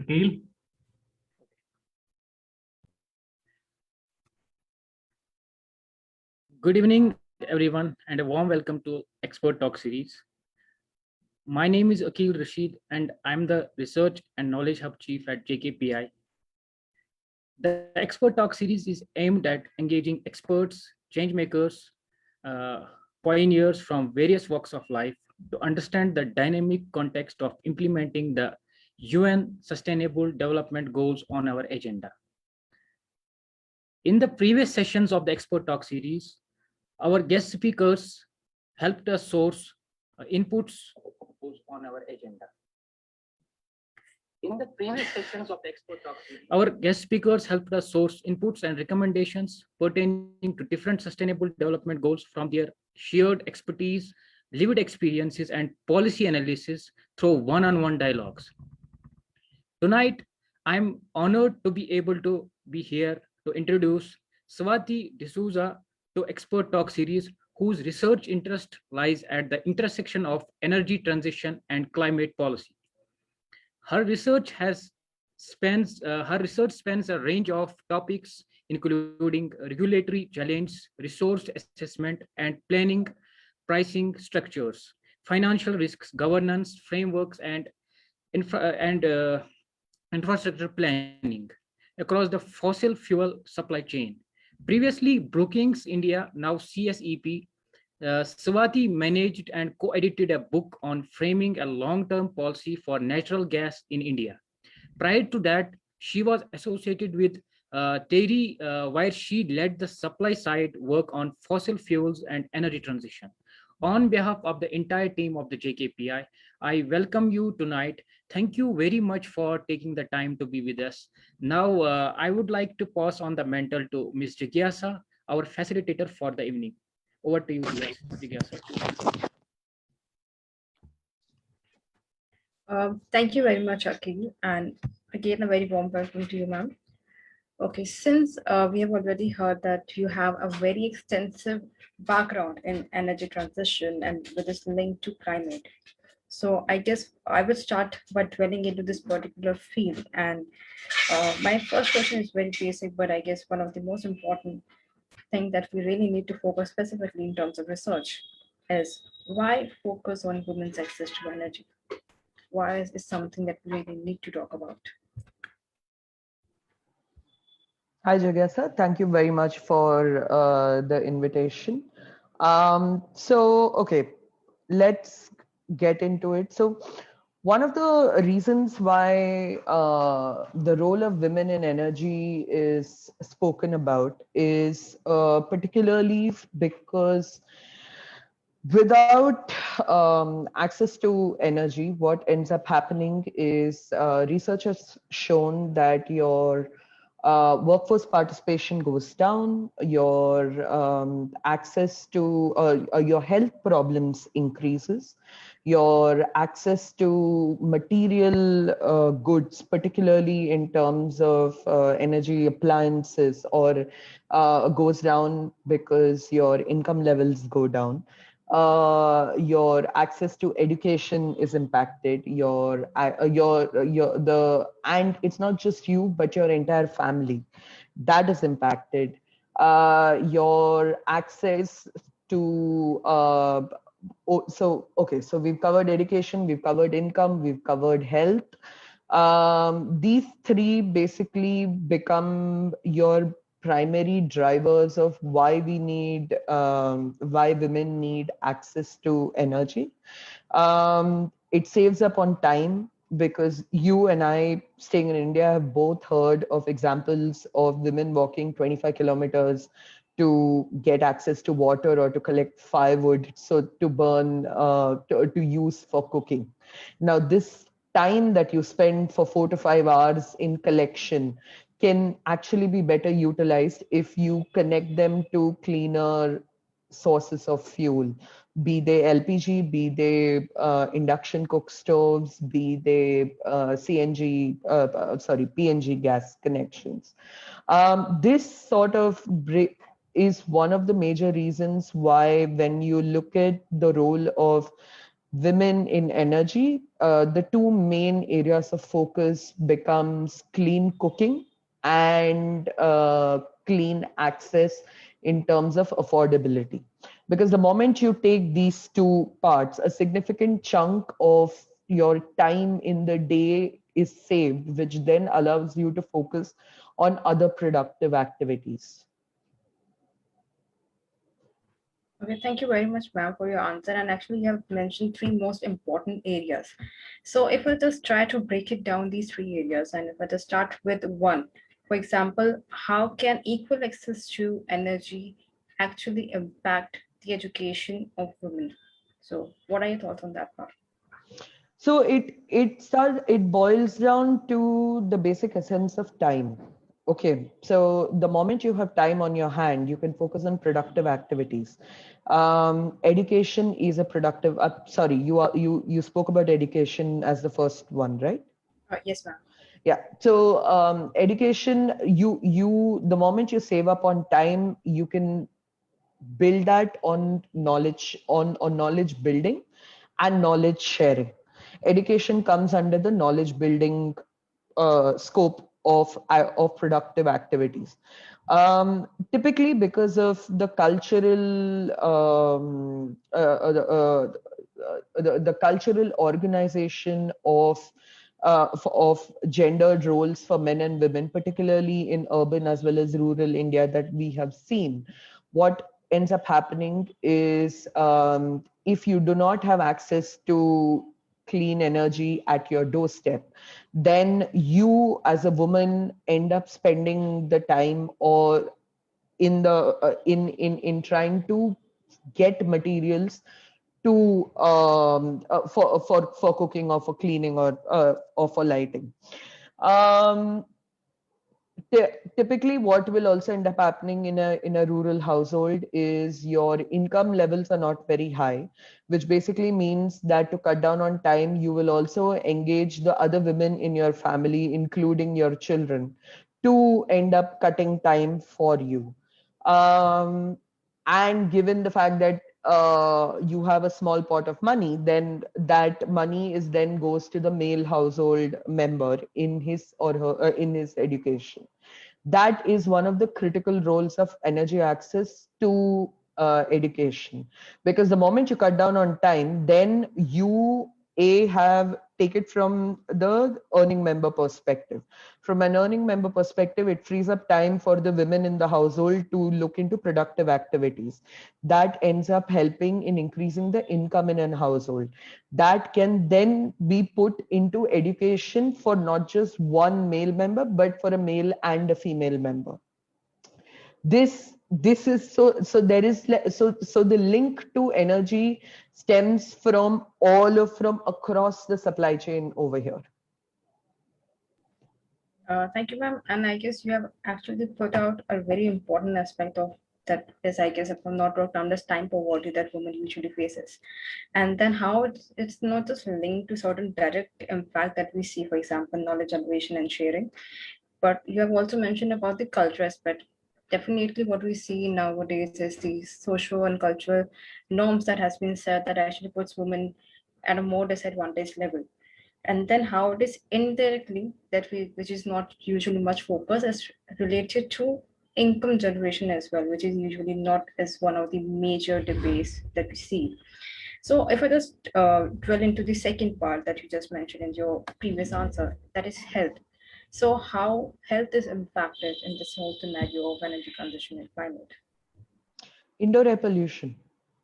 Akil? Good evening, everyone, and a warm welcome to Expert Talk series. My name is Akil Rashid, and I'm the Research and Knowledge Hub Chief at JKPI. The Expert Talk series is aimed at engaging experts, change makers, uh, pioneers from various walks of life to understand the dynamic context of implementing the UN Sustainable Development Goals on our agenda. In the previous sessions of the Expert Talk series, our guest speakers helped us source inputs on our agenda. In the previous sessions of the Expert Talk series, our guest speakers helped us source inputs and recommendations pertaining to different sustainable development goals from their shared expertise, lived experiences, and policy analysis through one-on-one dialogues. Tonight, I'm honored to be able to be here to introduce Swati D'Souza to Expert Talk series, whose research interest lies at the intersection of energy transition and climate policy. Her research spans a range of topics, including regulatory challenge, resource assessment, and planning, pricing structures, financial risks, governance frameworks, and infrastructure planning across the fossil fuel supply chain. Previously, Brookings India, now CSEP, Swati managed and co-edited a book on framing a long-term policy for natural gas in India. Prior to that, she was associated with Terry, where she led the supply side work on fossil fuels and energy transition. On behalf of the entire team of the JKPI, I welcome you tonight. Thank you very much for taking the time to be with us. Now, I would like to pass on the mantle to Ms. Jigyasa, our facilitator for the evening. Over to you, Jigyasa. Thank you very much, Akil, and again a very warm welcome to you, ma'am. Okay, since we have already heard that you have a very extensive background in energy transition and with this link to climate, so I guess I would start by dwelling into this particular field. And my first question is very basic, but I guess one of the most important thing that we really need to focus specifically in terms of research is why focus on women's access to energy? Why is something that we really need to talk about? Hi, Jagyasa. Thank you very much for the invitation. Okay, let's get into it. So one of the reasons why the role of women in energy is spoken about is particularly because without access to energy, what ends up happening is research has shown that your workforce participation goes down, your access to your health problems increases, your access to material goods, particularly in terms of energy appliances, or goes down because your income levels go down. Your access to education is impacted, and it's not just you, but your entire family, that is impacted. Your access to so we've covered education, we've covered income, we've covered health. These three basically become your primary drivers of why we need, why women need access to energy. It saves up on time, because you and I, staying in India, have both heard of examples of women walking 25 kilometers to get access to water or to collect firewood, so to burn, to use for cooking. Now, this time that you spend for 4 to 5 hours in collection can actually be better utilized if you connect them to cleaner sources of fuel, be they LPG, be they induction cook stoves, be they PNG gas connections. This sort of is one of the major reasons why, when you look at the role of women in energy, the two main areas of focus becomes clean cooking and clean access in terms of affordability. Because the moment you take these two parts, a significant chunk of your time in the day is saved, which then allows you to focus on other productive activities. Okay, thank you very much, ma'am, for your answer. And actually, you have mentioned three most important areas. So if I just try to break it down, these three areas, and if I just start with one, for example, how can equal access to energy actually impact the education of women? So what are your thoughts on that part? So it boils down to the basic essence of time. Okay, so the moment you have time on your hand, you can focus on productive activities. Education is a productive. Sorry, you spoke about education as the first one, right? Yes, ma'am. Yeah. So education, the moment you save up on time, you can build that on knowledge, on knowledge building and knowledge sharing. Education comes under the knowledge building scope of productive activities. Typically, because of the cultural the cultural organization of gendered roles for men and women, particularly in urban as well as rural India, that we have seen. What ends up happening is, if you do not have access to clean energy at your doorstep, then you as a woman end up spending the time or in the in trying to get materials to for cooking or for cleaning or for lighting. Um, Typically, what will also end up happening in a rural household is your income levels are not very high, which basically means that to cut down on time, you will also engage the other women in your family, including your children, to end up cutting time for you. Um, and given the fact that you have a small pot of money, then that money is then goes to the male household member in his or her in his education. That is one of the critical roles of energy access to education, because the moment you cut down on time, then you have take it from the earning member perspective. From an earning member perspective, it frees up time for the women in the household to look into productive activities. That ends up helping in increasing the income in a household. That can then be put into education for not just one male member, but for a male and a female member. This is so there is so the link to energy stems from from across the supply chain over here. Thank you, ma'am. And I guess you have actually put out a very important aspect of that is, I guess, if I'm not wrong, this time poverty that women usually faces. And then how it's not just linked to certain direct impact that we see, for example, knowledge generation and sharing, but you have also mentioned about the culture aspect. Definitely what we see nowadays is the social and cultural norms that has been set that actually puts women at a more disadvantaged level. And then how it is indirectly that which is not usually much focus, is related to income generation as well, which is usually not as one of the major debates that we see. So if I just dwell into the second part that you just mentioned in your previous answer, that is health. So how health is impacted in this whole scenario of energy transition and climate? Indoor air pollution.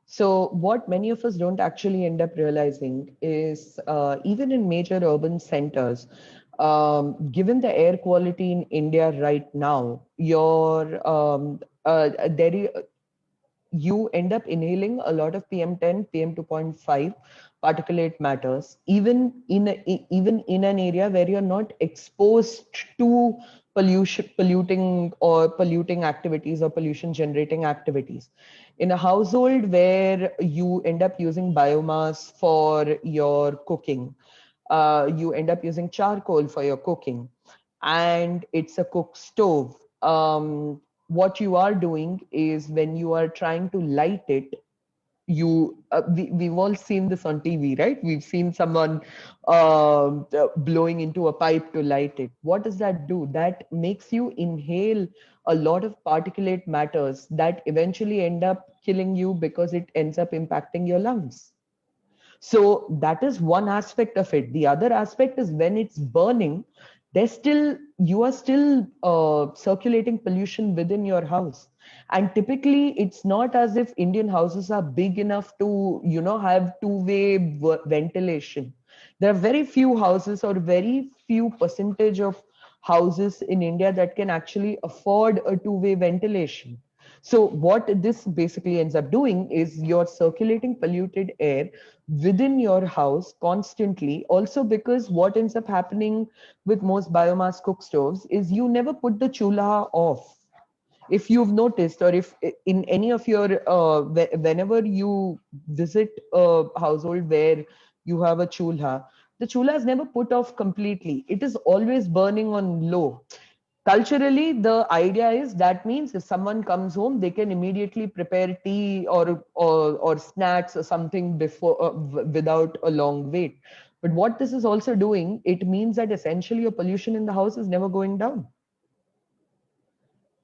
So, what many of us don't actually end up realizing is, even in major urban centers, given the air quality in India right now, you end up inhaling a lot of PM10, PM2.5 particulate matters, even in an area where you're not exposed to polluting activities or pollution generating activities. In a household where you end up using biomass for your cooking, you end up using charcoal for your cooking, and it's a cook stove. What you are doing is, when you are trying to light it, we've all seen this on TV, right? We've seen someone blowing into a pipe to light it. What does that do? That makes you inhale a lot of particulate matters that eventually end up killing you because it ends up impacting your lungs. So that is one aspect of it. The other aspect is when it's burning, you are still circulating pollution within your house. And typically it's not as if Indian houses are big enough to, have two-way ventilation. There are very few houses, or very few percentage of houses in India that can actually afford a two-way ventilation. So what this basically ends up doing is you're circulating polluted air within your house constantly. Also, because what ends up happening with most biomass cook stoves is you never put the chulha off. If you've noticed, or if in any of your whenever you visit a household where you have a chulha, the chulha is never put off completely. It is always burning on low. Culturally, the idea is that means if someone comes home, they can immediately prepare tea or snacks or something before without a long wait. But what this is also doing, it means that essentially your pollution in the house is never going down.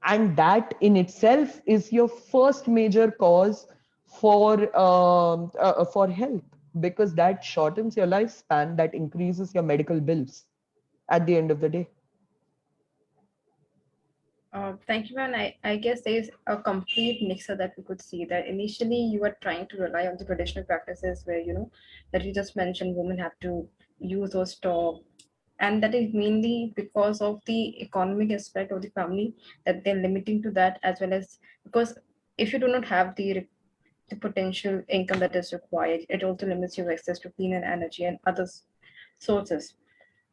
And that in itself is your first major cause for health, because that shortens your lifespan, that increases your medical bills at the end of the day. Thank you, and I guess there's a complete mixer that we could see that initially you were trying to rely on the traditional practices where, that you just mentioned women have to use or stop. And that is mainly because of the economic aspect of the family that they're limiting to that, as well as because if you do not have the potential income that is required, it also limits your access to cleaner energy and other sources.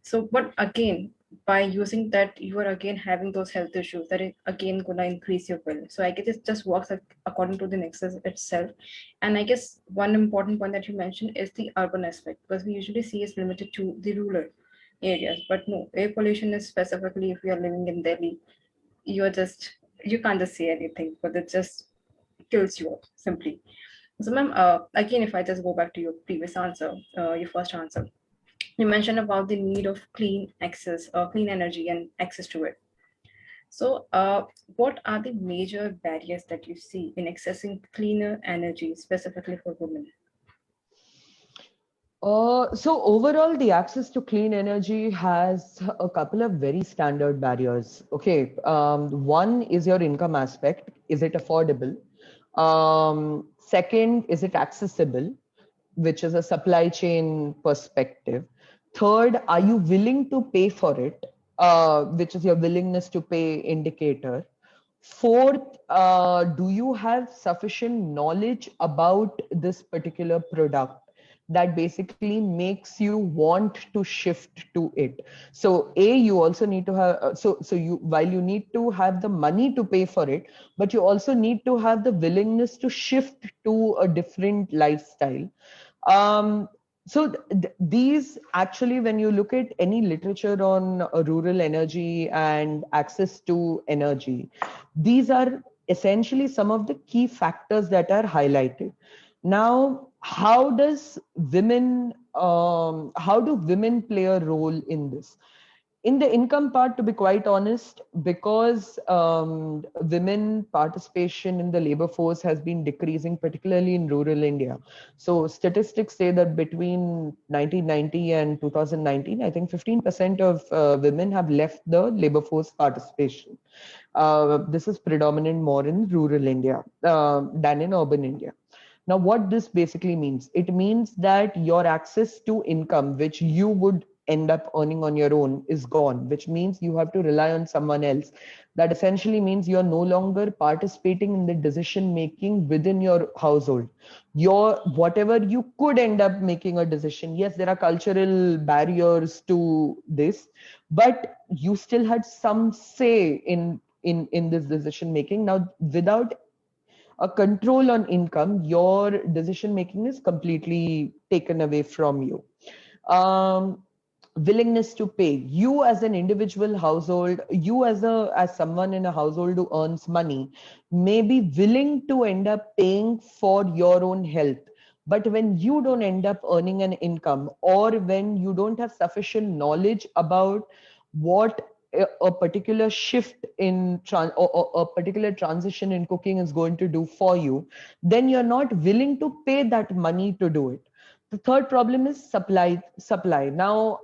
So, but again, by using that, you are again having those health issues that is again gonna increase your bill. So I guess it just works according to the nexus itself. And I guess one important point that you mentioned is the urban aspect, because we usually see it's limited to the rural areas. But no, air pollution is specifically if you are living in Delhi, you can't just say anything, but it just kills you off simply. So, ma'am, again, if I just go back to your previous answer, your first answer, you mentioned about the need of clean access, clean energy and access to it. So, what are the major barriers that you see in accessing cleaner energy, specifically for women? So overall, the access to clean energy has a couple of very standard barriers. Okay, one is your income aspect. Is it affordable? Second, is it accessible, which is a supply chain perspective. Third, are you willing to pay for it, which is your willingness to pay indicator. Fourth, do you have sufficient knowledge about this particular product that basically makes you want to shift to it? So you also need to have, so you, while you need to have the money to pay for it, but you also need to have the willingness to shift to a different lifestyle. So these actually, when you look at any literature on rural energy and access to energy, these are essentially some of the key factors that are highlighted. Now, how do women play a role in this? In the income part, to be quite honest, because women participation in the labor force has been decreasing, particularly in rural India. So statistics say that between 1990 and 2019, I think 15% of women have left the labor force participation. This is predominant more in rural India than in urban India. Now, what this basically means, it means that your access to income, which you would end up earning on your own, is gone, which means you have to rely on someone else. That essentially means you're no longer participating in the decision making within your household. Your whatever you could end up making a decision. Yes, there are cultural barriers to this, but you still had some say in this decision making. Now, without a control on income, your decision making is completely taken away from you. Um, willingness to pay. You as an individual household, you as someone in a household who earns money, may be willing to end up paying for your own health. But when you don't end up earning an income, or when you don't have sufficient knowledge about what a particular shift in or a particular transition in cooking is going to do for you, then you're not willing to pay that money to do it. The third problem is supply. Now,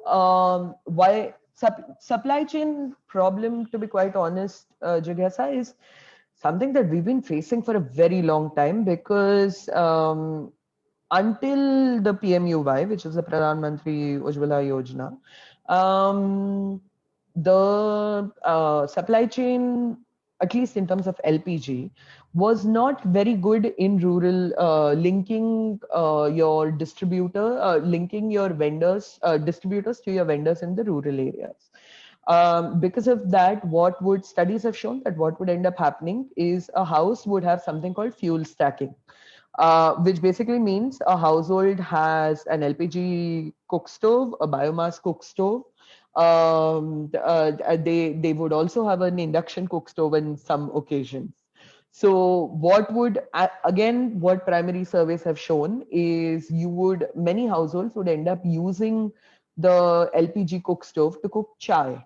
why supply chain problem, to be quite honest, Jigyasa, is something that we've been facing for a very long time, because until the PMUY, which is the Pradhan Mantri Ujjwala Yojana, the supply chain, at least in terms of LPG, was not very good in rural, linking your distributor, linking your vendors, distributors to your vendors in the rural areas. Because of that, studies have shown that what would end up happening is a house would have something called fuel stacking, which basically means a household has an LPG cook stove, a biomass cook stove. They would also have an induction cook stove in some occasions. So what primary surveys have shown is many households would end up using the LPG cook stove to cook chai.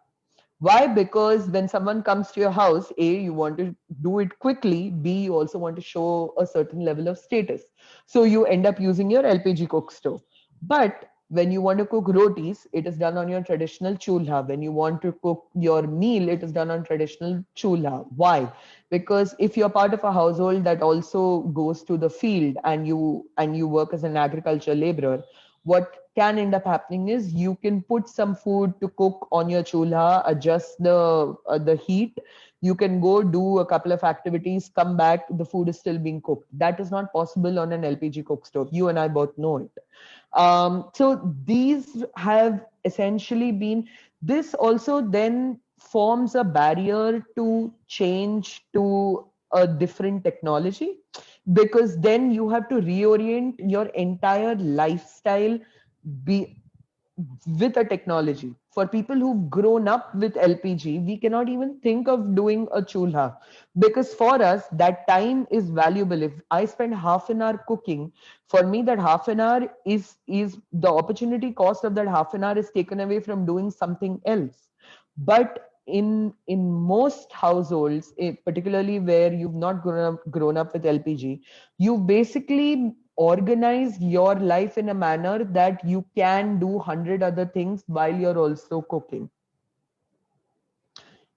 Why? Because when someone comes to your house, A, you want to do it quickly, B, you also want to show a certain level of status. So you end up using your LPG cook stove. But when you want to cook rotis, it is done on your traditional chulha. When you want to cook your meal, it is done on traditional chulha. Why? Because if you're part of a household that also goes to the field and you work as an agriculture laborer, what can end up happening is you can put some food to cook on your chulha, adjust the heat. You can go do a couple of activities, come back, the food is still being cooked. That is not possible on an LPG cook stove. You and I both know it. So these have essentially been, this also then forms a barrier to change to a different technology, because then you have to reorient your entire lifestyle be with a technology. For people who've grown up with LPG, we cannot even think of doing a chulha, because for us that time is valuable. If I spend half an hour cooking, for me that half an hour is the opportunity cost of that half an hour is taken away from doing something else. But in most households, particularly where you've not grown up with LPG, you basically organize your life in a manner that you can do 100 other things while you're also cooking.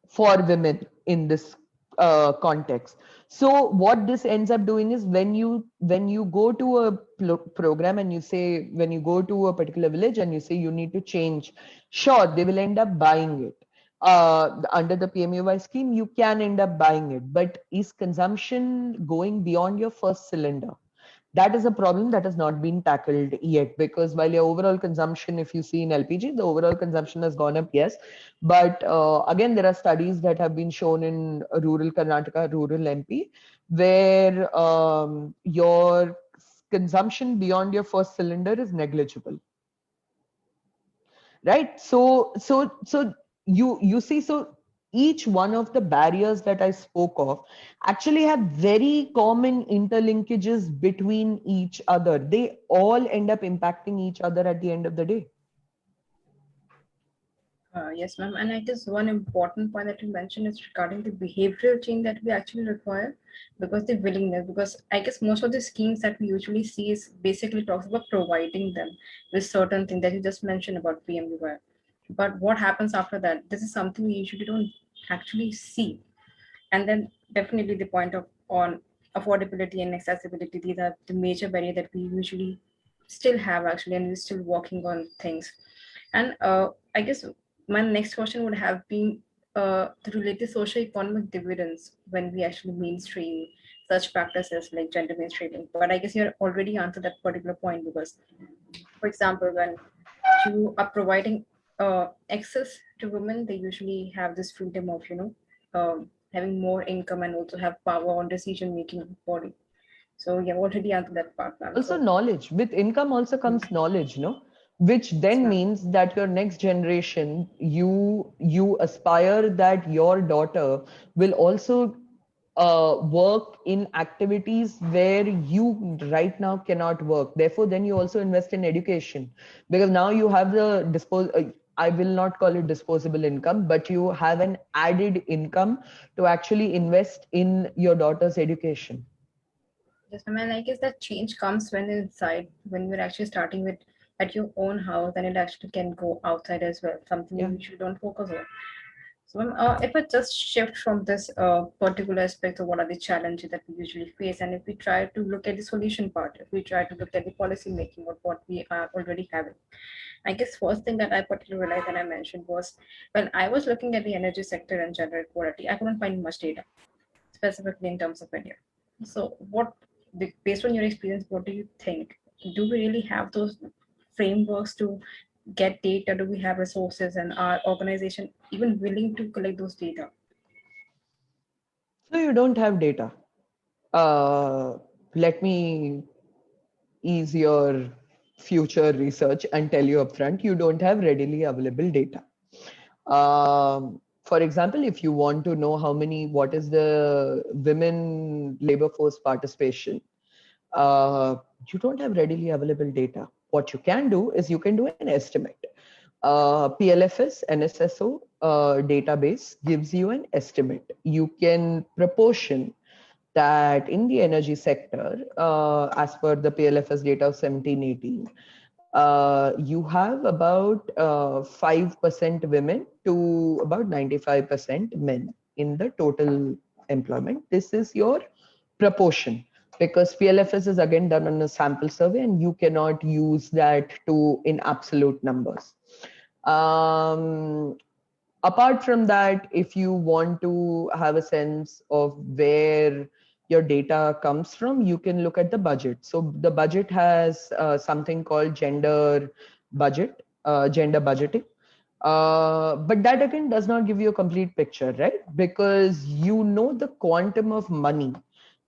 For women in this context. So what this ends up doing is, when you go to a program and you say, when you go to a particular village and you say you need to change, sure, they will end up buying it. Under the PMUY scheme, you can end up buying it, but is consumption going beyond your first cylinder? That is a problem that has not been tackled yet, because while your overall consumption, if you see in LPG, the overall consumption has gone up, yes. But again, there are studies that have been shown in rural Karnataka, rural MP, where your consumption beyond your first cylinder is negligible. Right? So you see, so each one of the barriers that I spoke of actually have very common interlinkages between each other. They all end up impacting each other at the end of the day. Yes, ma'am. And I guess one important point that you mentioned is regarding the behavioral change that we actually require, because the willingness, because I guess most of the schemes that we usually see is basically talks about providing them with certain things that you just mentioned about PMUY. But what happens after that? This is something we usually don't actually see. And then definitely the point of on affordability and accessibility, these are the major barrier that we usually still have actually, and we're still working on things. And I guess my next question would have been the related socio-economic dividends when we actually mainstream such practices like gender mainstreaming. But I guess you already answered that particular point, because, for example, when you are providing access to women, they usually have this freedom of, having more income and also have power on decision making body. So you have already answered that part, ma'am. Also So knowledge. With income also comes knowledge, no? which then means that your next generation, you aspire that your daughter will also work in activities where you right now cannot work. Therefore, then you also invest in education, because now you have the I will not call it disposable income, but you have an added income to actually invest in your daughter's education. Yes, I mean, I guess that change comes when inside, when we're actually starting with at your own house, and it actually can go outside as well, something Yeah. which we don't focus on. So, if we just shift from this particular aspect of what are the challenges that we usually face, and if we try to look at the solution part, if we try to look at the policy making of what we are already having, I guess first thing that I particularly realized and I mentioned was when I was looking at the energy sector and gender equality, I couldn't find much data specifically in terms of India. So, based on your experience, what do you think? Do we really have those frameworks to get data? Do we have resources, and our organization even willing to collect those data? So you don't have data. Let me ease your future research and tell you upfront, you don't have readily available data. For example, if you want to know what is the women labor force participation, uh, you don't have readily available data. What you can do is you can do an estimate. PLFS, NSSO database gives you an estimate. You can proportion that in the energy sector, as per the PLFS data of 1718, you have about 5% women to about 95% men in the total employment. This is your proportion, because PLFS is again done on a sample survey and you cannot use that to in absolute numbers. Um, Apart from that, if you want to have a sense of where your data comes from, you can look at the budget. So the budget has something called gender budgeting. But that again does not give you a complete picture, right? Because you know the quantum of money,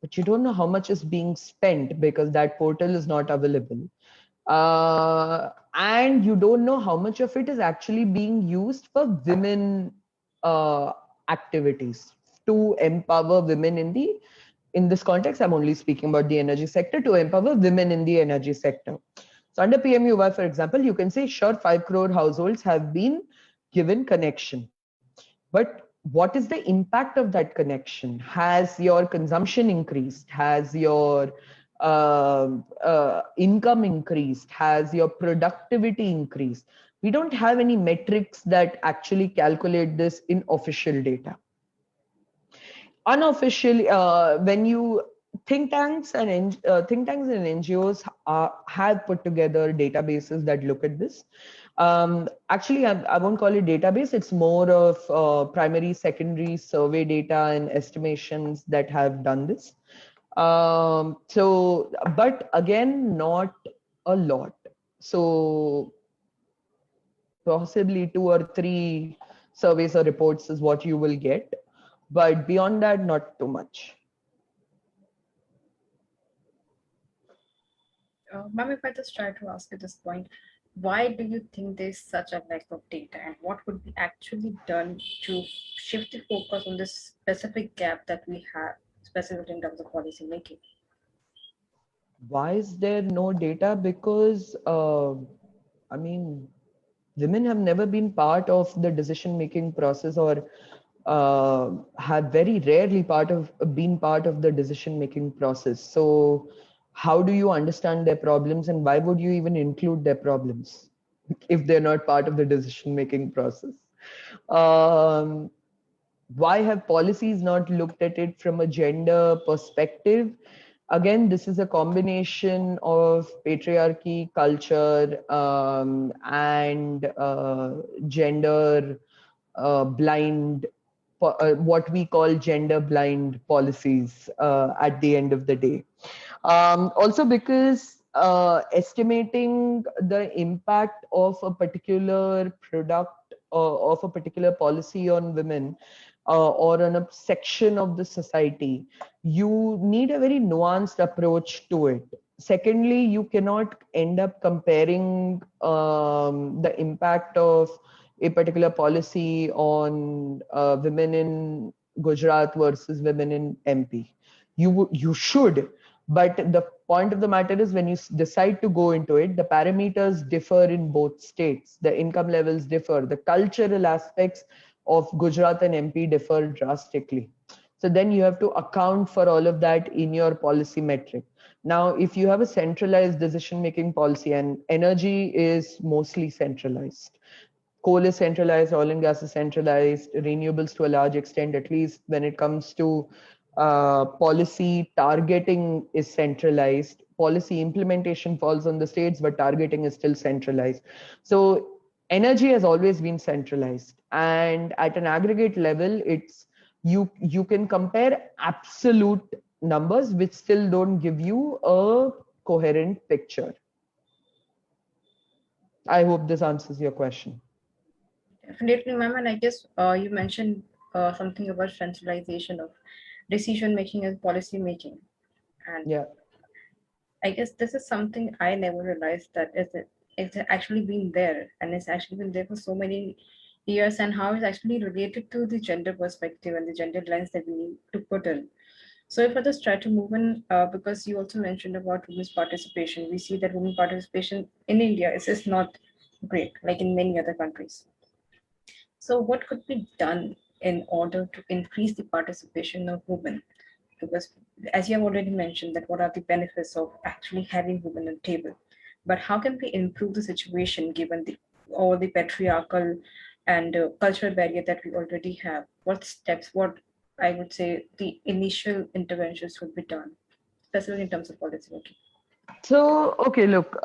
but you don't know how much is being spent because that portal is not available. And you don't know how much of it is actually being used for women uh, activities to empower women in this context. I'm only speaking about the energy sector, to empower women in the energy sector. So under PMUY, for example, you can say, sure, 5 crore households have been given connection. But what is the impact of that connection? Has your consumption increased? Has your income increased? Has your productivity increased? We don't have any metrics that actually calculate this in official data. Unofficially, when you think tanks and NGOs have put together databases that look at this. Actually, I won't call it database. It's more of primary, secondary survey data and estimations that have done this. But again, not a lot. So possibly 2 or 3 surveys or reports is what you will get. But beyond that, not too much. Ma'am, if I just try to ask at this point, why do you think there's such a lack of data, and what could be actually done to shift the focus on this specific gap that we have, specifically in terms of policy making? Why is there no data? Because, I mean, women have never been part of the decision making process, or have very rarely been part of the decision making process. So how do you understand their problems, and why would you even include their problems if they're not part of the decision making process? Um, why have policies not looked at it from a gender perspective? Again, this is a combination of patriarchy, culture, and gender blind, what we call gender blind policies at the end of the day. Also because estimating the impact of a particular product or of a particular policy on women or on a section of the society, you need a very nuanced approach to it. Secondly, you cannot end up comparing the impact of a particular policy on women in Gujarat versus women in MP. You should, but the point of the matter is when you decide to go into it, the parameters differ in both states. The income levels differ. The cultural aspects of Gujarat and MP differ drastically. So then you have to account for all of that in your policy metric. Now, if you have a centralized decision-making policy, and energy is mostly centralized, coal is centralized, oil and gas is centralized, renewables to a large extent, at least when it comes to policy targeting is centralized. Policy implementation falls on the states, but targeting is still centralized. So energy has always been centralized, and at an aggregate level, it's you can compare absolute numbers which still don't give you a coherent picture. I hope this answers your question. Definitely, ma'am. And I guess you mentioned something about centralization of decision making and policy making. And Yeah. I guess this is something I never realized that it's actually been there, and it's actually been there for so many years, and how it's actually related to the gender perspective and the gender lens that we need to put in. So if I just try to move in, because you also mentioned about women's participation, we see that women participation in India is not great, like in many other countries. So what could be done in order to increase the participation of women? Because as you have already mentioned, that what are the benefits of actually having women on the table, but how can we improve the situation given the all the patriarchal and cultural barrier that we already have? What steps, what I would say the initial interventions would be done, especially in terms of policy making? So, okay, look,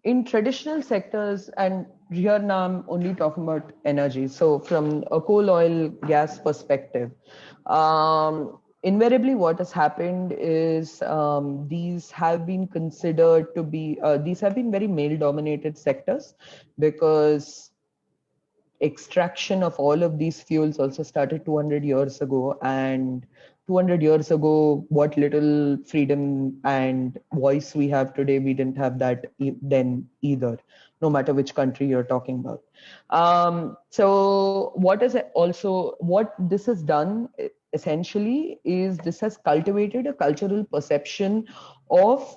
in traditional sectors, and here now I'm only talking about energy. So, from a coal, oil, gas perspective, invariably what has happened is these have been considered to be, these have been very male dominated sectors because extraction of all of these fuels also started 200 years ago, and 200 years ago what little freedom and voice we have today, we didn't have that then either, no matter which country you're talking about. So what is also what this has done essentially is this has cultivated a cultural perception of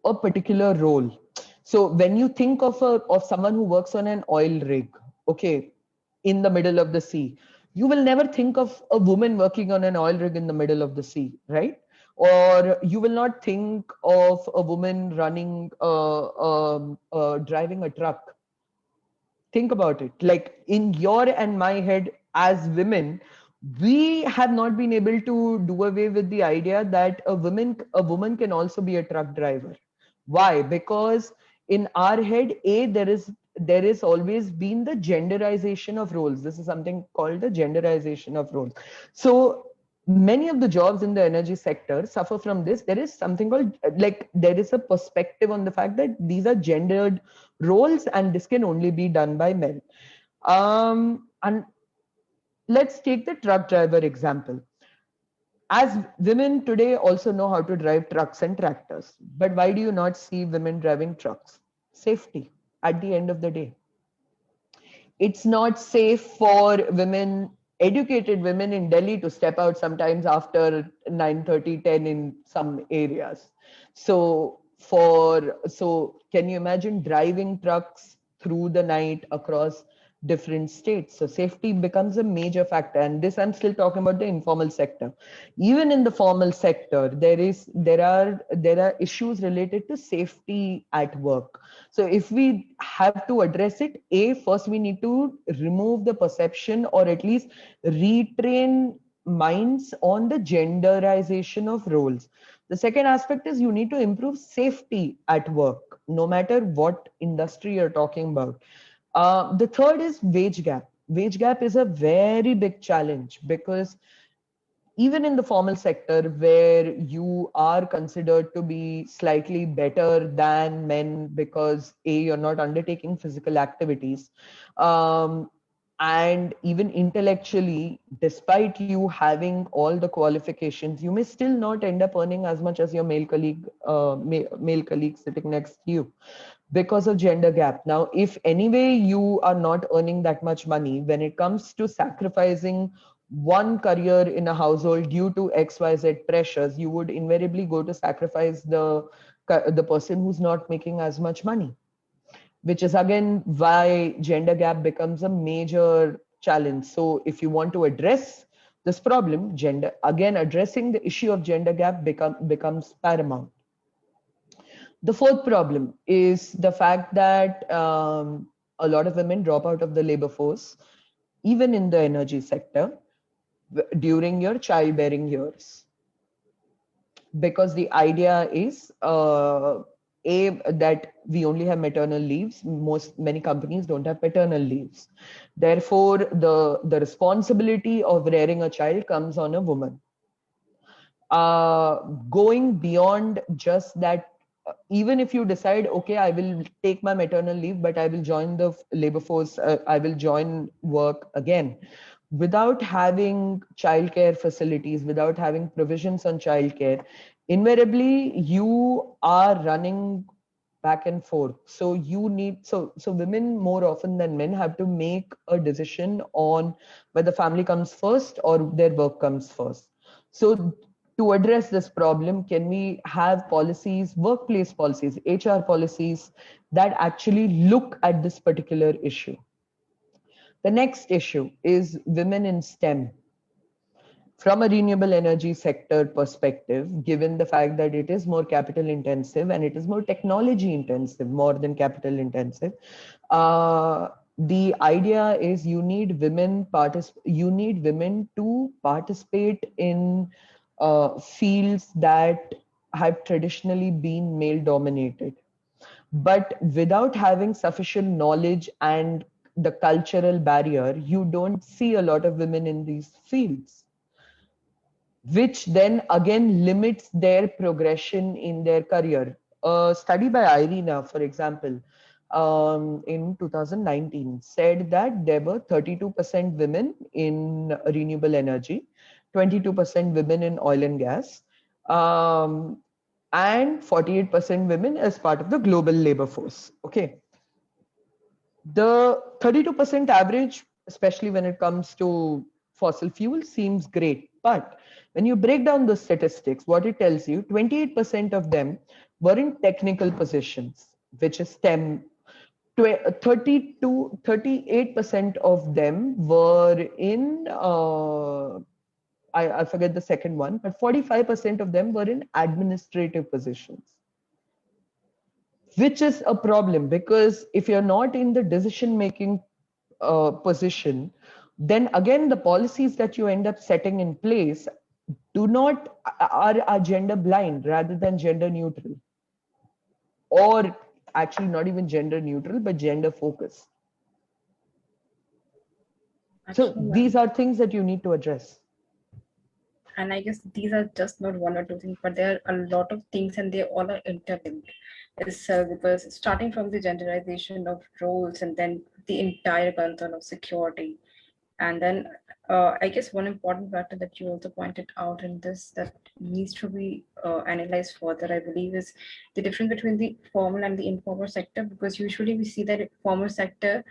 a particular role. So when you think of someone who works on an oil rig, okay, in the middle of the sea, you will never think of a woman working on an oil rig in the middle of the sea, right? Or you will not think of a woman running driving a truck. Think about it. Like in your and my head as women, we have not been able to do away with the idea that a woman can also be a truck driver. Why? Because in our head, there is always been the genderization of roles. This is something called the genderization of roles. So many of the jobs in the energy sector suffer from this. There is something called, like, there is a perspective on the fact that these are gendered roles and this can only be done by men. And let's take the truck driver example. As women today also know how to drive trucks and tractors, but why do you not see women driving trucks? Safety at the end of the day. It's not safe for women, educated women in Delhi, to step out sometimes after 9:30, 10 in some areas. So can you imagine driving trucks through the night across different states? So safety becomes a major factor. And this, I'm still talking about the informal sector. Even in the formal sector, there are issues related to safety at work. So if we have to address it, first we need to remove the perception, or at least retrain minds on the genderization of roles. The second aspect is you need to improve safety at work, no matter what industry you're talking about. The third is wage gap. Wage gap is a very big challenge because even in the formal sector, where you are considered to be slightly better than men because you're not undertaking physical activities, and even intellectually, despite you having all the qualifications, you may still not end up earning as much as your male colleague, male colleague sitting next to you, because of gender gap. Now, if anyway you are not earning that much money, when it comes to sacrificing one career in a household due to XYZ pressures, you would invariably go to sacrifice the person who's not making as much money, which is again why gender gap becomes a major challenge. So if you want to address this problem, addressing the issue of gender gap becomes paramount. The fourth problem is the fact that a lot of women drop out of the labor force, even in the energy sector, during your childbearing years, because the idea is that we only have maternal leaves. Many companies don't have paternal leaves. Therefore, the responsibility of rearing a child comes on a woman. Going beyond just that, even if you decide, okay, I will take my maternal leave, but I will join the labor force, I will join work again, without having childcare facilities, without having provisions on childcare, invariably you are running back and forth. So you need, so women more often than men have to make a decision on whether family comes first or their work comes first. So to address this problem, can we have policies, workplace policies, HR policies that actually look at this particular issue? The next issue is women in STEM. From a renewable energy sector perspective, given the fact that it is more capital intensive and it is more technology intensive, more than capital intensive, the idea is you need women to participate in fields that have traditionally been male dominated, but without having sufficient knowledge and the cultural barrier, you don't see a lot of women in these fields, which then again limits their progression in their career. A study by Irina, for example, in 2019 said that there were 32% women in renewable energy, 22% women in oil and gas, and 48% women as part of the global labor force. Okay. The 32% average, especially when it comes to fossil fuel, seems great. But when you break down the statistics, what it tells you, 28% of them were in technical positions, which is STEM. 38% of them were in, I forget the second one, but 45% of them were in administrative positions, which is a problem, because if you're not in the decision making position, then again the policies that you end up setting in place are gender blind rather than gender neutral, or actually not even gender neutral but gender focused. So Actually, these ma'am. are things that you need to address. And I guess these are just not one or two things, but there are a lot of things and they all are interlinked. It's because starting from the generalization of roles and then the entire concern of security. And then I guess one important factor that you also pointed out in this that needs to be analyzed further, I believe, is the difference between the formal and the informal sector, because usually we see that formal sector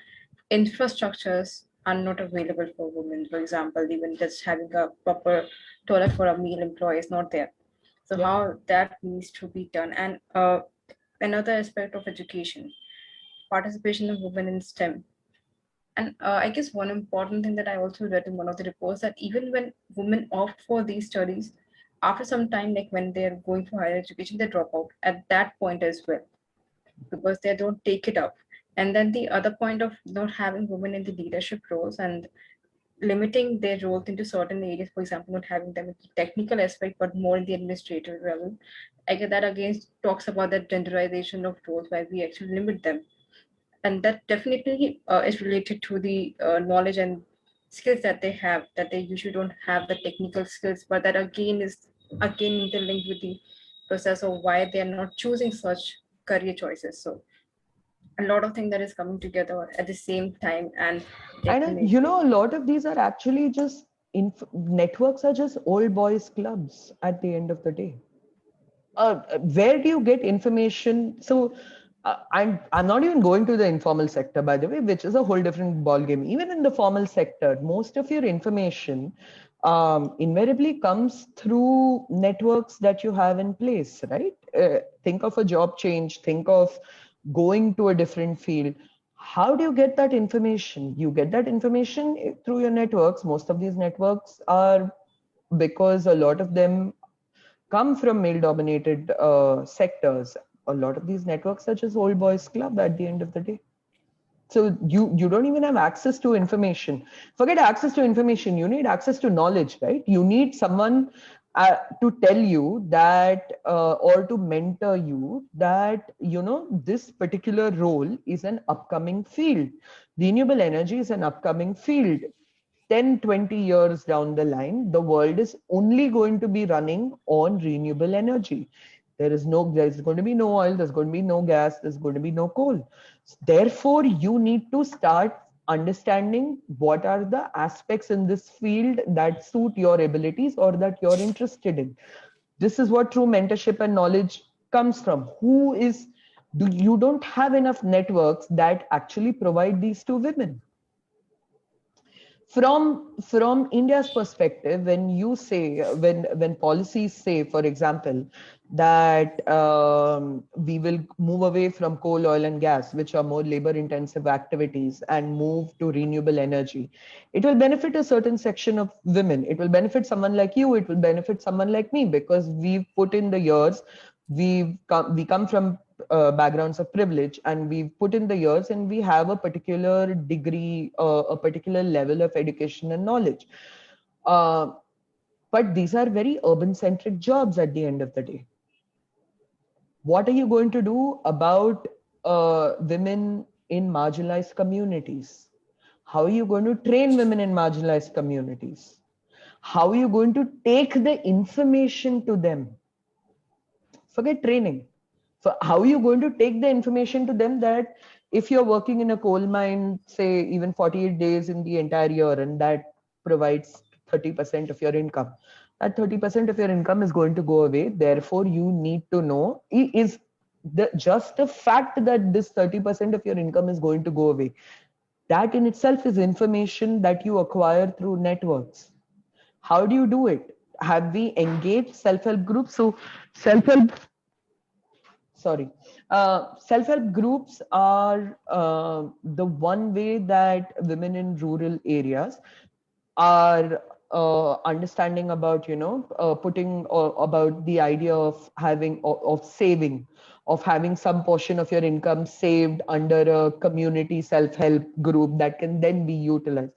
infrastructures are not available for women. For example, even just having a proper toilet for a male employee is not there. So Yep. how that needs to be done. And another aspect of education, participation of women in STEM. And I guess one important thing that I also read in one of the reports, that even when women opt for these studies, after some time, like when they're going for higher education, they drop out at that point as well, because they don't take it up. And then the other point of not having women in the leadership roles and limiting their roles into certain areas, for example, not having them in the technical aspect, but more in the administrative level. I guess that again talks about that genderization of roles, where we actually limit them. And that definitely is related to the knowledge and skills that they have, that they usually don't have the technical skills, but that again is again interlinked with the process of why they are not choosing such career choices. So a lot of things that is coming together at the same time, and And you know, a lot of these are actually just networks are just old boys clubs at the end of the day. Where do you get information? So I'm not even going to the informal sector, by the way, which is a whole different ball game. Even in the formal sector, most of your information invariably comes through networks that you have in place, right? Think of a job change, think of going to a different field. How do you get that information? You get that information through your networks. Most of these networks are, because a lot of them come from male dominated sectors, a lot of these networks are just old boys club at the end of the day. So you don't even have access to information. Forget access to information, you need access to knowledge, right? You need someone to tell you that or to mentor you that, you know, this particular role is an upcoming field. Renewable energy is an upcoming field. 10, 20 years down the line, the world is only going to be running on renewable energy. There's going to be no oil, there's going to be no gas, there's going to be no coal. Therefore, you need to start understanding what are the aspects in this field that suit your abilities or that you're interested in. This is what true mentorship and knowledge comes from. You don't have enough networks that actually provide these to women. From India's perspective, when you say, when policies say, for example, that we will move away from coal, oil and gas, which are more labor intensive activities, and move to renewable energy, it will benefit a certain section of women. It will benefit someone like you, it will benefit someone like me, because we've put in the years, we come from backgrounds of privilege, and we've put in the years, and we have a particular degree, a particular level of education and knowledge. But these are very urban centric jobs at the end of the day. What are you going to do about women in marginalized communities? How are you going to train women in marginalized communities? How are you going to take the information to them? Forget training. So how are you going to take the information to them that if you're working in a coal mine, say even 48 days in the entire year, and that provides 30% of your income, that 30% of your income is going to go away. Therefore, you need to know, is just the fact that this 30% of your income is going to go away, that in itself is information that you acquire through networks. How do you do it? Have we engaged self-help groups? So self-help self-help groups are the one way that women in rural areas are understanding about, putting about the idea of having of saving, of having some portion of your income saved under a community self-help group that can then be utilized.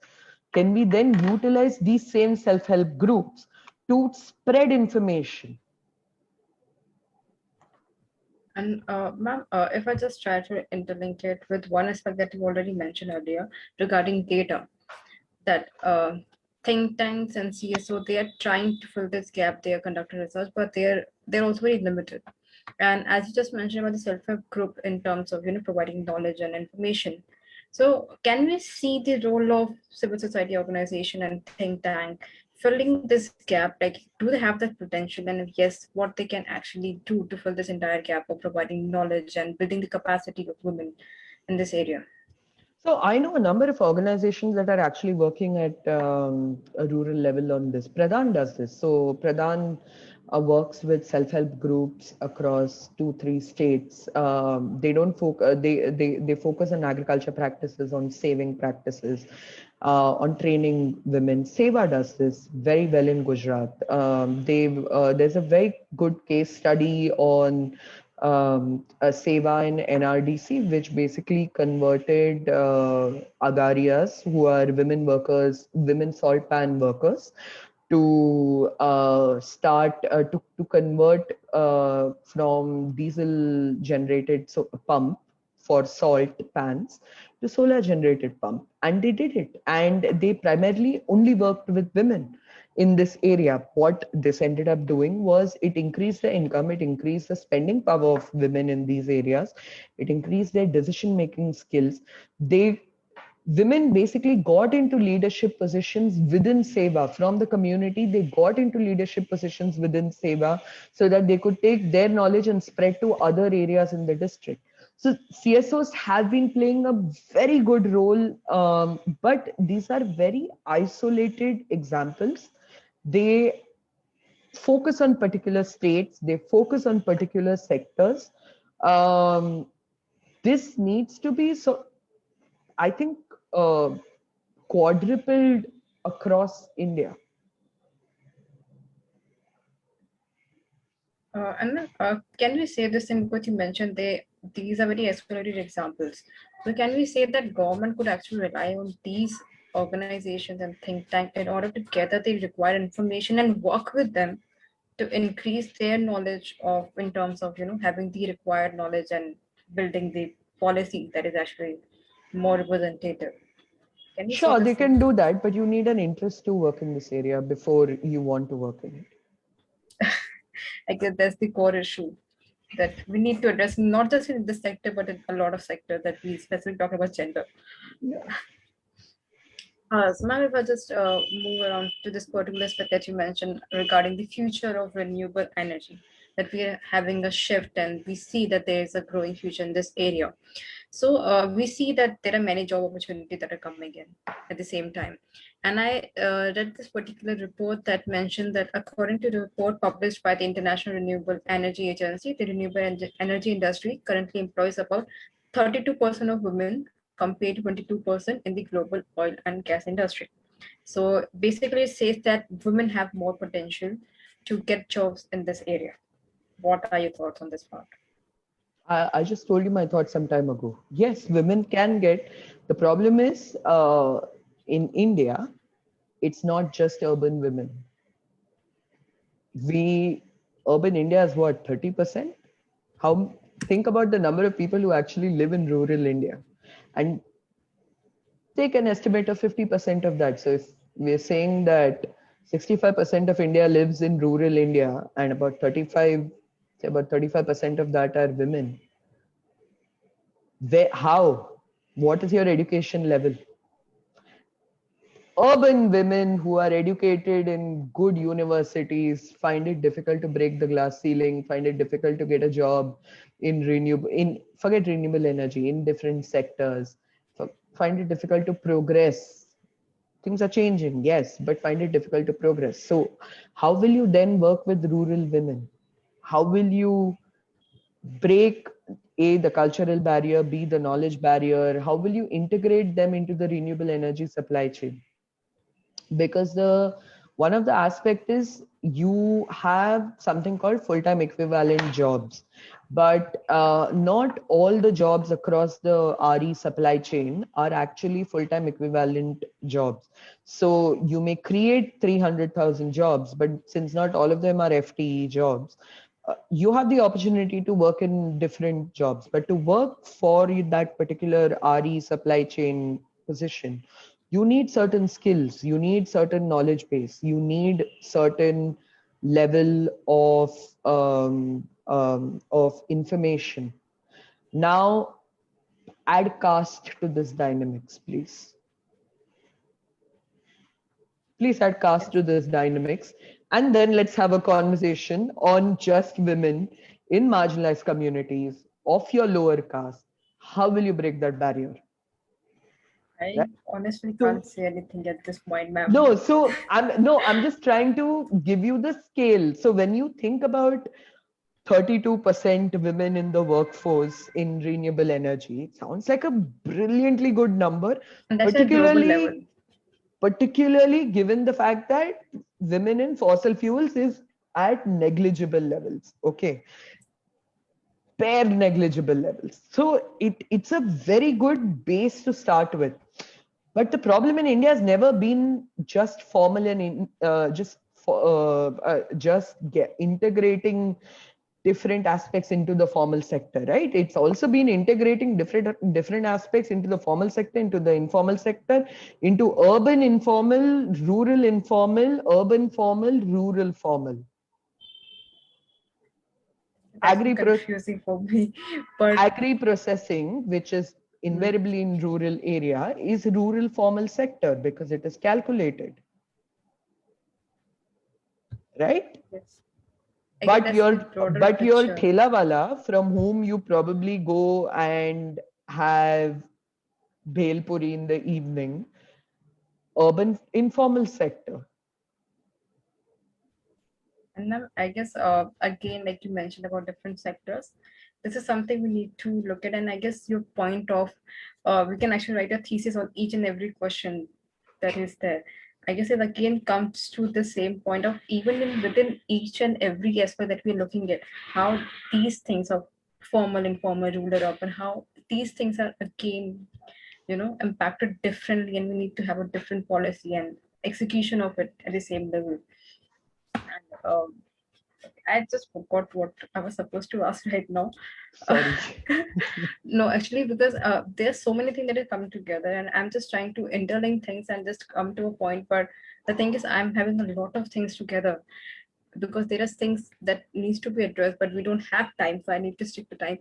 Can we then utilize these same self-help groups to spread information? And ma'am, if I just try to interlink it with one aspect that you already mentioned earlier regarding data, that think tanks and CSO, they are trying to fill this gap. They are conducting research, but they're also very limited. And as you just mentioned about the self-help group in terms of providing knowledge and information, so can we see the role of civil society organization and think tank filling this gap? Like, do they have that potential? And if yes, what they can actually do to fill this entire gap of providing knowledge and building the capacity of women in this area? So I know a number of organizations that are actually working at a rural level on this. Pradhan does this. So Pradhan works with self-help groups across 2-3 states. They don't focus. They focus on agriculture practices, on saving practices, on training women. Seva does this very well in Gujarat. There's a very good case study on a Seva in NRDC, which basically converted agarias, who are women workers, women salt pan workers, to to convert from diesel generated pump for salt pans to solar generated pump. And they did it. And they primarily only worked with women. in this area. What this ended up doing was it increased the income, it increased the spending power of women in these areas, it increased their decision making skills. Women basically got into leadership positions within Seva. From the community, they got into leadership positions within Seva so that they could take their knowledge and spread to other areas in the district. So CSOs have been playing a very good role, but these are very isolated examples. They focus on particular states, they focus on particular sectors. Um, this needs to be, so I think, quadrupled across India. Can we say this thing because you mentioned these are very isolated examples. So can we say that government could actually rely on these organizations and think tank in order to gather the required information and work with them to increase their knowledge of in terms of having the required knowledge and building the policy that is actually more representative. Can we say Sure, the they same? can do that, but you need an interest to work in this area before you want to work in it. I guess that's the core issue that we need to address, not just in this sector, but in a lot of sectors that we specifically talk about gender. Yeah. So now if I just move around to this particular aspect that you mentioned regarding the future of renewable energy, that we are having a shift and we see that there is a growing future in this area. So we see that there are many job opportunities that are coming in at the same time. And I read this particular report that mentioned that according to the report published by the International Renewable Energy Agency, the renewable energy industry currently employs about 32% of women compared to 22% in the global oil and gas industry. So basically it says that women have more potential to get jobs in this area. What are your thoughts on this part? I just told you my thoughts some time ago. Yes, women can get. The problem is in India, it's not just urban women. Urban India is what, 30%? Think about the number of people who actually live in rural India and take an estimate of 50% of that. So if we're saying that 65% of India lives in rural India and about 35% of that are women. How? What is your education level? Urban women who are educated in good universities find it difficult to break the glass ceiling, find it difficult to get a job forget renewable energy, in different sectors, find it difficult to progress. Things are changing, yes, but find it difficult to progress. So how will you then work with rural women? How will you break the cultural barrier, B, the knowledge barrier? How will you integrate them into the renewable energy supply chain? Because one of the aspect is you have something called full-time equivalent jobs, but not all the jobs across the RE supply chain are actually full-time equivalent jobs. So you may create 300,000 jobs, but since not all of them are FTE jobs, you have the opportunity to work in different jobs, but to work for that particular RE supply chain position, you need certain skills, you need certain knowledge base, you need certain level of information. Now add caste to this dynamics, please. Please add caste to this dynamics, and then let's have a conversation on just women in marginalized communities of your lower caste. How will you break that barrier? I Right? honestly So can't say anything at this point, ma'am. I'm just trying to give you the scale. So when you think about 32% women in the workforce in renewable energy, it sounds like a brilliantly good number, And that's at global level. particularly given the fact that women in fossil fuels is at negligible levels. Okay, bare negligible levels. So it's a very good base to start with. But the problem in India has never been just formal and integrating different aspects into the formal sector, right? It's also been integrating different aspects into the formal sector, into the informal sector, into urban informal, rural informal, urban formal, rural formal. That's confusing for me. But Agri-processing, which is invariably in rural area, is rural formal sector because it is calculated, right? yes. But your Picture. thela wala, from whom you probably go and have bhel puri in the evening, urban informal sector. And then I guess again, like you mentioned about different sectors, this is something we need to look at. And I guess your point of we can actually write a thesis on each and every question that is there. I guess it again comes to the same point of even within each and every aspect that we're looking at, how these things of formal, informal, rural, urban, how these things are again, impacted differently, and we need to have a different policy and execution of it at the same level. And I just forgot what I was supposed to ask right now. Sorry. No, actually, because there's so many things that are coming together, and I'm just trying to interlink things and just come to a point. But the thing is, I'm having a lot of things together because there are things that needs to be addressed, but we don't have time, so I need to stick to time.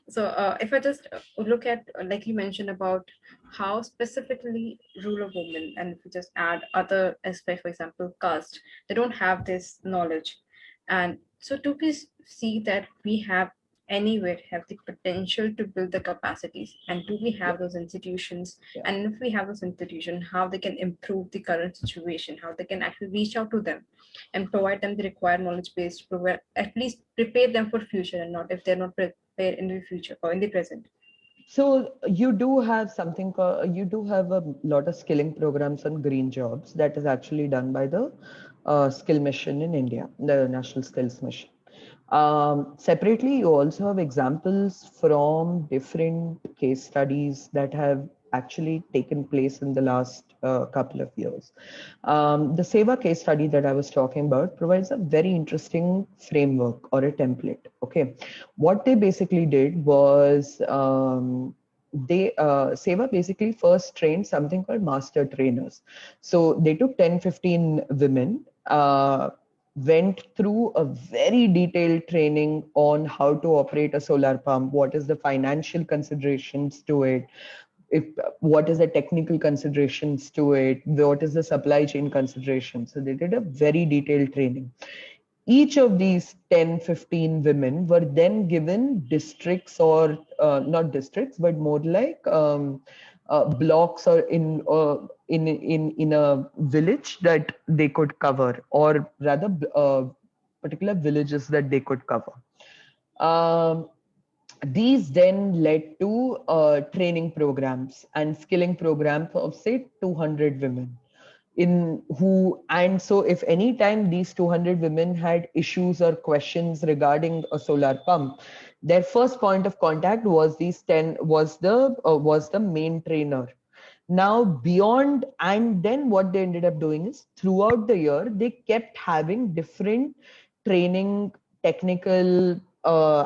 So if I just look at, like you mentioned about how specifically rural women, and if we just add other aspects, for example, caste, they don't have this knowledge. And so do we see that we have anywhere have the potential to build the capacities, and do we have those institutions? And if we have those institutions, how they can improve the current situation, how they can actually reach out to them and provide them the required knowledge base to provide, at least prepare them for future, and not if they're not prepared in the future or in the present. So you do have something called, you do have a lot of skilling programs on green jobs that is actually done by the skill mission in India, the National Skills Mission. Separately, you also have examples from different case studies that have actually taken place in the last couple of years. The Seva case study that I was talking about provides a very interesting framework or a template. Okay, what they basically did was Seva basically first trained something called master trainers. So they took 10-15 women, went through a very detailed training on how to operate a solar pump, what is the financial considerations to it, what is the technical considerations to it, what is the supply chain consideration. So they did a very detailed training. Each of these 10-15 women were then given districts, or not districts, but more like blocks, or in a village that they could cover, or rather particular villages that they could cover. These then led to training programs and skilling programs of say 200 women. And so if any time these 200 women had issues or questions regarding a solar pump, their first point of contact was the main trainer. Now beyond, and then what they ended up doing is throughout the year they kept having different training, technical,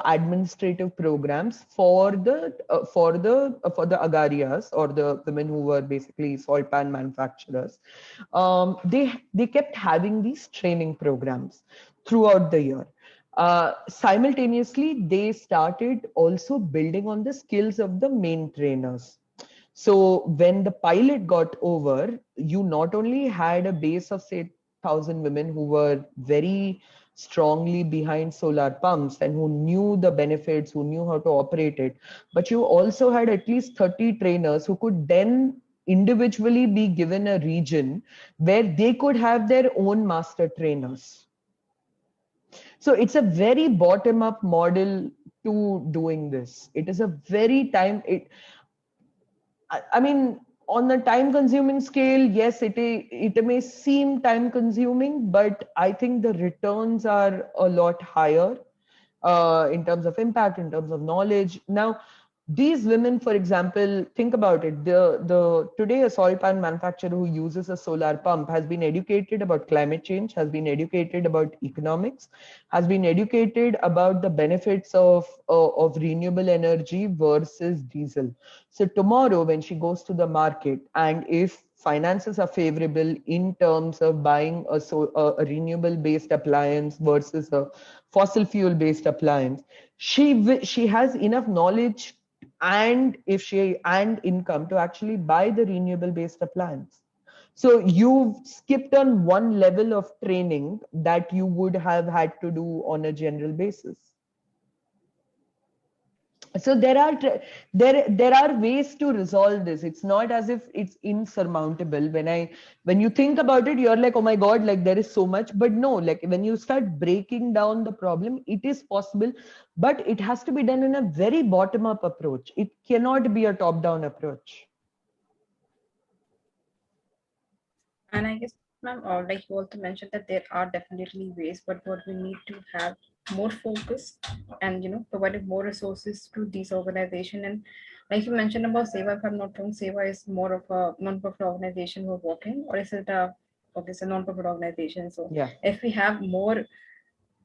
administrative programs for the agarias, or the women who were basically salt pan manufacturers. They kept having these training programs throughout the year. Simultaneously, they started also building on the skills of the main trainers. So when the pilot got over, you not only had a base of say 1,000 women who were very strongly behind solar pumps and who knew the benefits, who knew how to operate it, but you also had at least 30 trainers who could then individually be given a region where they could have their own master trainers. So it's a very bottom-up model to doing this. It is a very I mean, on the time consuming scale, yes, it may seem time consuming, but I think the returns are a lot higher in terms of impact, in terms of knowledge. Now, These women, for example, think about it. Today a soil pan manufacturer who uses a solar pump has been educated about climate change, has been educated about economics, has been educated about the benefits of renewable energy versus diesel. So tomorrow when she goes to the market, and if finances are favorable in terms of buying a renewable based appliance versus a fossil fuel based appliance, she has enough knowledge and if she and income to actually buy the renewable based appliance. So you've skipped on one level of training that you would have had to do on a general basis. So there are ways to resolve this. It's not as if it's insurmountable. When you think about it, you're like, oh my god, like there is so much. But no, like when you start breaking down the problem, it is possible, but it has to be done in a very bottom up approach. It cannot be a top down approach. And I guess, ma'am, like you also mentioned that there are definitely ways, but what we need to have more focus and providing more resources to these organizations. And like you mentioned about Seva, if I'm not wrong, Seva is more of a non-profit organization who are working, or is it a non-profit organization? So Yeah. if we have more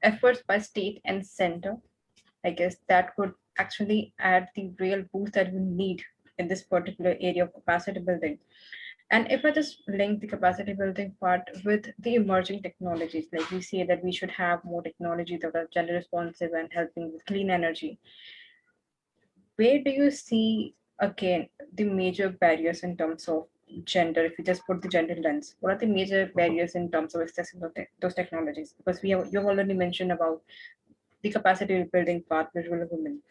efforts by state and center, I guess that could actually add the real boost that we need in this particular area of capacity building. And if I just link the capacity building part with the emerging technologies, like we say that we should have more technology that are gender responsive and helping with clean energy, where do you see again the major barriers in terms of gender? If you just put the gender lens, what are the major barriers in terms of accessing those technologies? Because you've already mentioned about the capacity building part with rural women.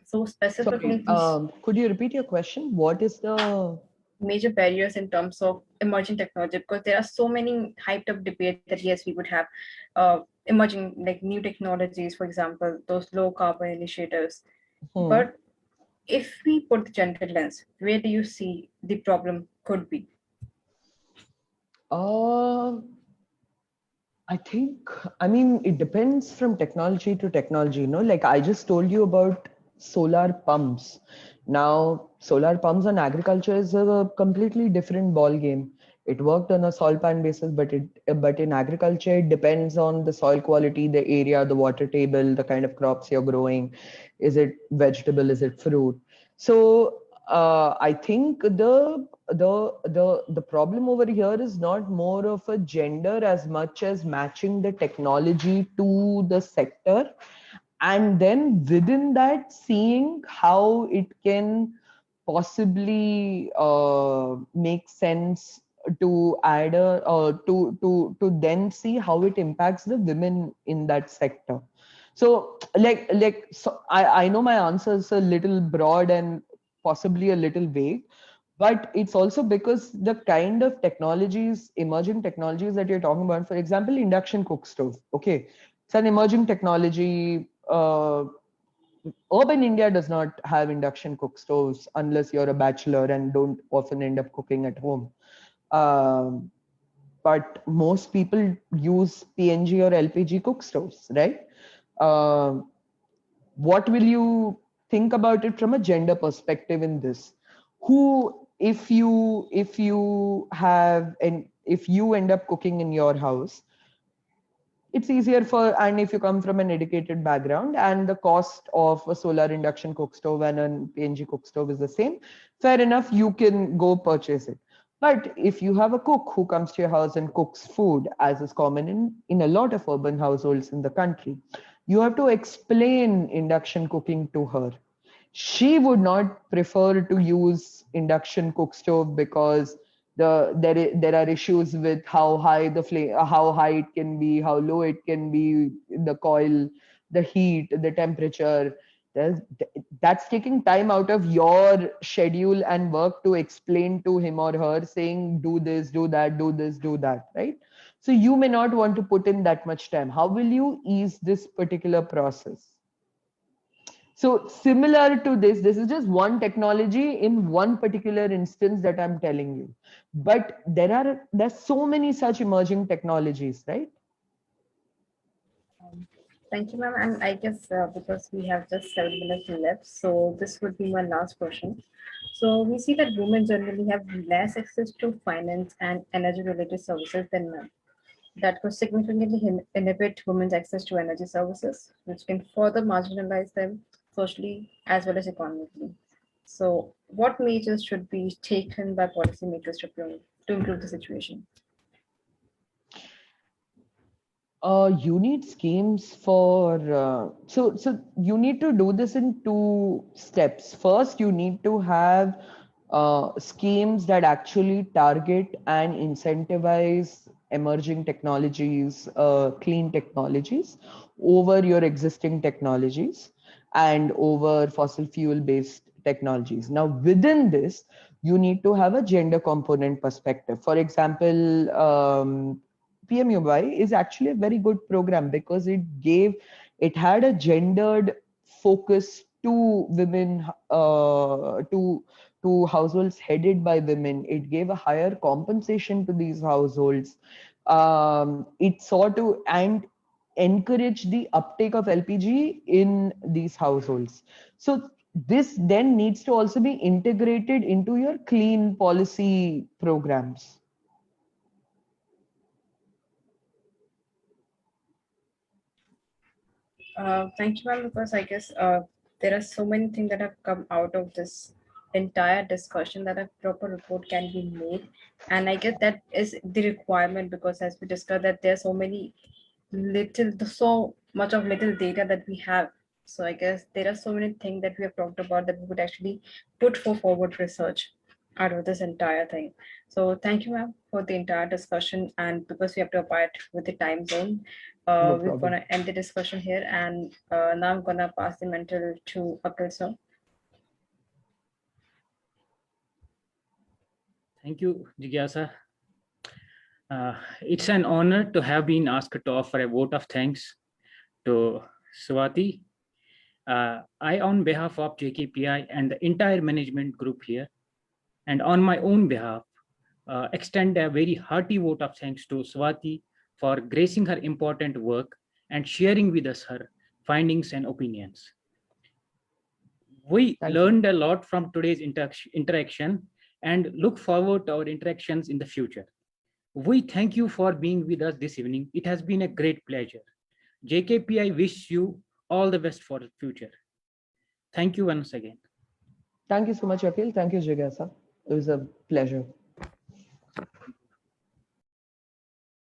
So Sorry, specifically, these could you repeat your question? What is the major barriers in terms of emerging technology, because there are so many hyped up debates that yes, we would have emerging like new technologies, for example those low carbon initiatives, but if we put the gender lens, where do you see the problem could be? uh I think, I mean, it depends from technology to technology, like I just told you about solar pumps. Now, solar pumps on agriculture is a completely different ball game. It worked on a soil pan basis, but in agriculture, it depends on the soil quality, the area, the water table, the kind of crops you're growing. Is it vegetable? Is it fruit? So I think the problem over here is not more of a gender as much as matching the technology to the sector, and then within that seeing how it can possibly make sense to add a to then see how it impacts the women in that sector. So so I know my answer is a little broad and possibly a little vague, but it's also because the kind of technologies, emerging technologies that you're talking about, for example, induction cook stove, okay, it's an emerging technology. Urban India does not have induction cook stoves unless you're a bachelor and don't often end up cooking at home. Um, but most people use PNG or LPG cook stoves, right? Um what will you think about it from a gender perspective in this? Who, if you have, and if you end up cooking in your house, it's easier for, and if you come from an educated background and the cost of a solar induction cook stove and an PNG cook stove is the same, fair enough, you can go purchase it. But if you have a cook who comes to your house and cooks food, as is common in a lot of urban households in the country, you have to explain induction cooking to her. She would not prefer to use induction cook stove because there are issues with how high the flame, how high it can be, how low it can be, the coil, the heat, the temperature. There's, that's taking time out of your schedule and work to explain to him or her, saying do this, do that, do this, do that, right? So you may not want to put in that much time. How will you ease this particular process? So similar to this is just one technology in one particular instance that I'm telling you. But there's so many such emerging technologies, right? Thank you, ma'am. And I guess because we have just 7 minutes left, so this would be my last question. So we see that women generally have less access to finance and energy-related services than men. That could significantly inhibit women's access to energy services, which can further marginalize them socially as well as economically. So, what measures should be taken by policymakers to improve the situation? You need schemes for so you need to do this in two steps. First, you need to have schemes that actually target and incentivize emerging technologies, clean technologies over your existing technologies and over fossil fuel based technologies. Now, within this, you need to have a gender component perspective. For example, PMUY is actually a very good program because it had a gendered focus to women, to households headed by women. It gave a higher compensation to these households. It sought to and encourage the uptake of LPG in these households. So this then needs to also be integrated into your clean policy programs. Thank you, ma'am, because I guess there are so many things that have come out of this entire discussion that a proper report can be made. And I guess that is the requirement because as we discussed that there are so much of little data that we have. So I guess there are so many things that we have talked about that we would actually put for forward research out of this entire thing. So thank you, ma'am, for the entire discussion. And because we have to abide with the time zone, No we're problem. gonna end the discussion here. And now I'm gonna pass the mantle to Akil sir. Thank you, Jigyasa. It's an honor to have been asked to offer a vote of thanks to Swati. I, on behalf of JKPI and the entire management group here, and on my own behalf, extend a very hearty vote of thanks to Swati for gracing her important work and sharing with us her findings and opinions. We Thank you. learned a lot from today's interaction and look forward to our interactions in the future. We thank you for being with us this evening. It has been a great pleasure. JKPI wish you all the best for the future. Thank you once again. Thank you so much, Akhil. Thank you, Jigyasa. It was a pleasure.